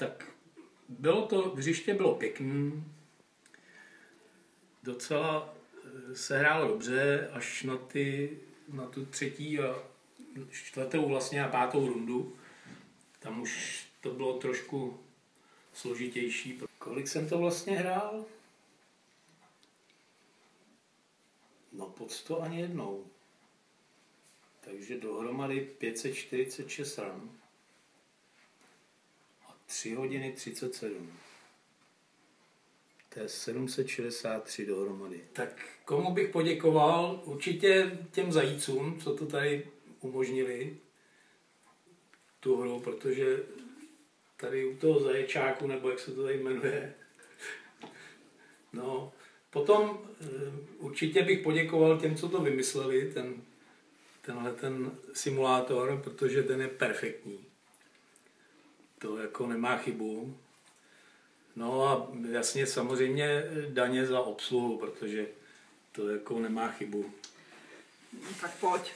Tak hřiště bylo pěkný, docela se hrálo dobře, až na tu třetí a čtvrtou vlastně a pátou rundu. Tam už to bylo trošku složitější. Kolik jsem to vlastně hrál? No pod 100 ani jednou. Takže dohromady 546 ran. A 3 hodiny 37. To je 763 dohromady. Tak komu bych poděkoval? Určitě těm zajícům, co to tady umožnili, tu hru, protože tady u toho zaječáku, nebo jak se to tady jmenuje. No, potom určitě bych poděkoval těm, co to vymysleli, tenhle simulátor, protože ten je perfektní. To jako nemá chybu. No a jasně samozřejmě daně za obsluhu, protože to jako nemá chybu. Tak pojď.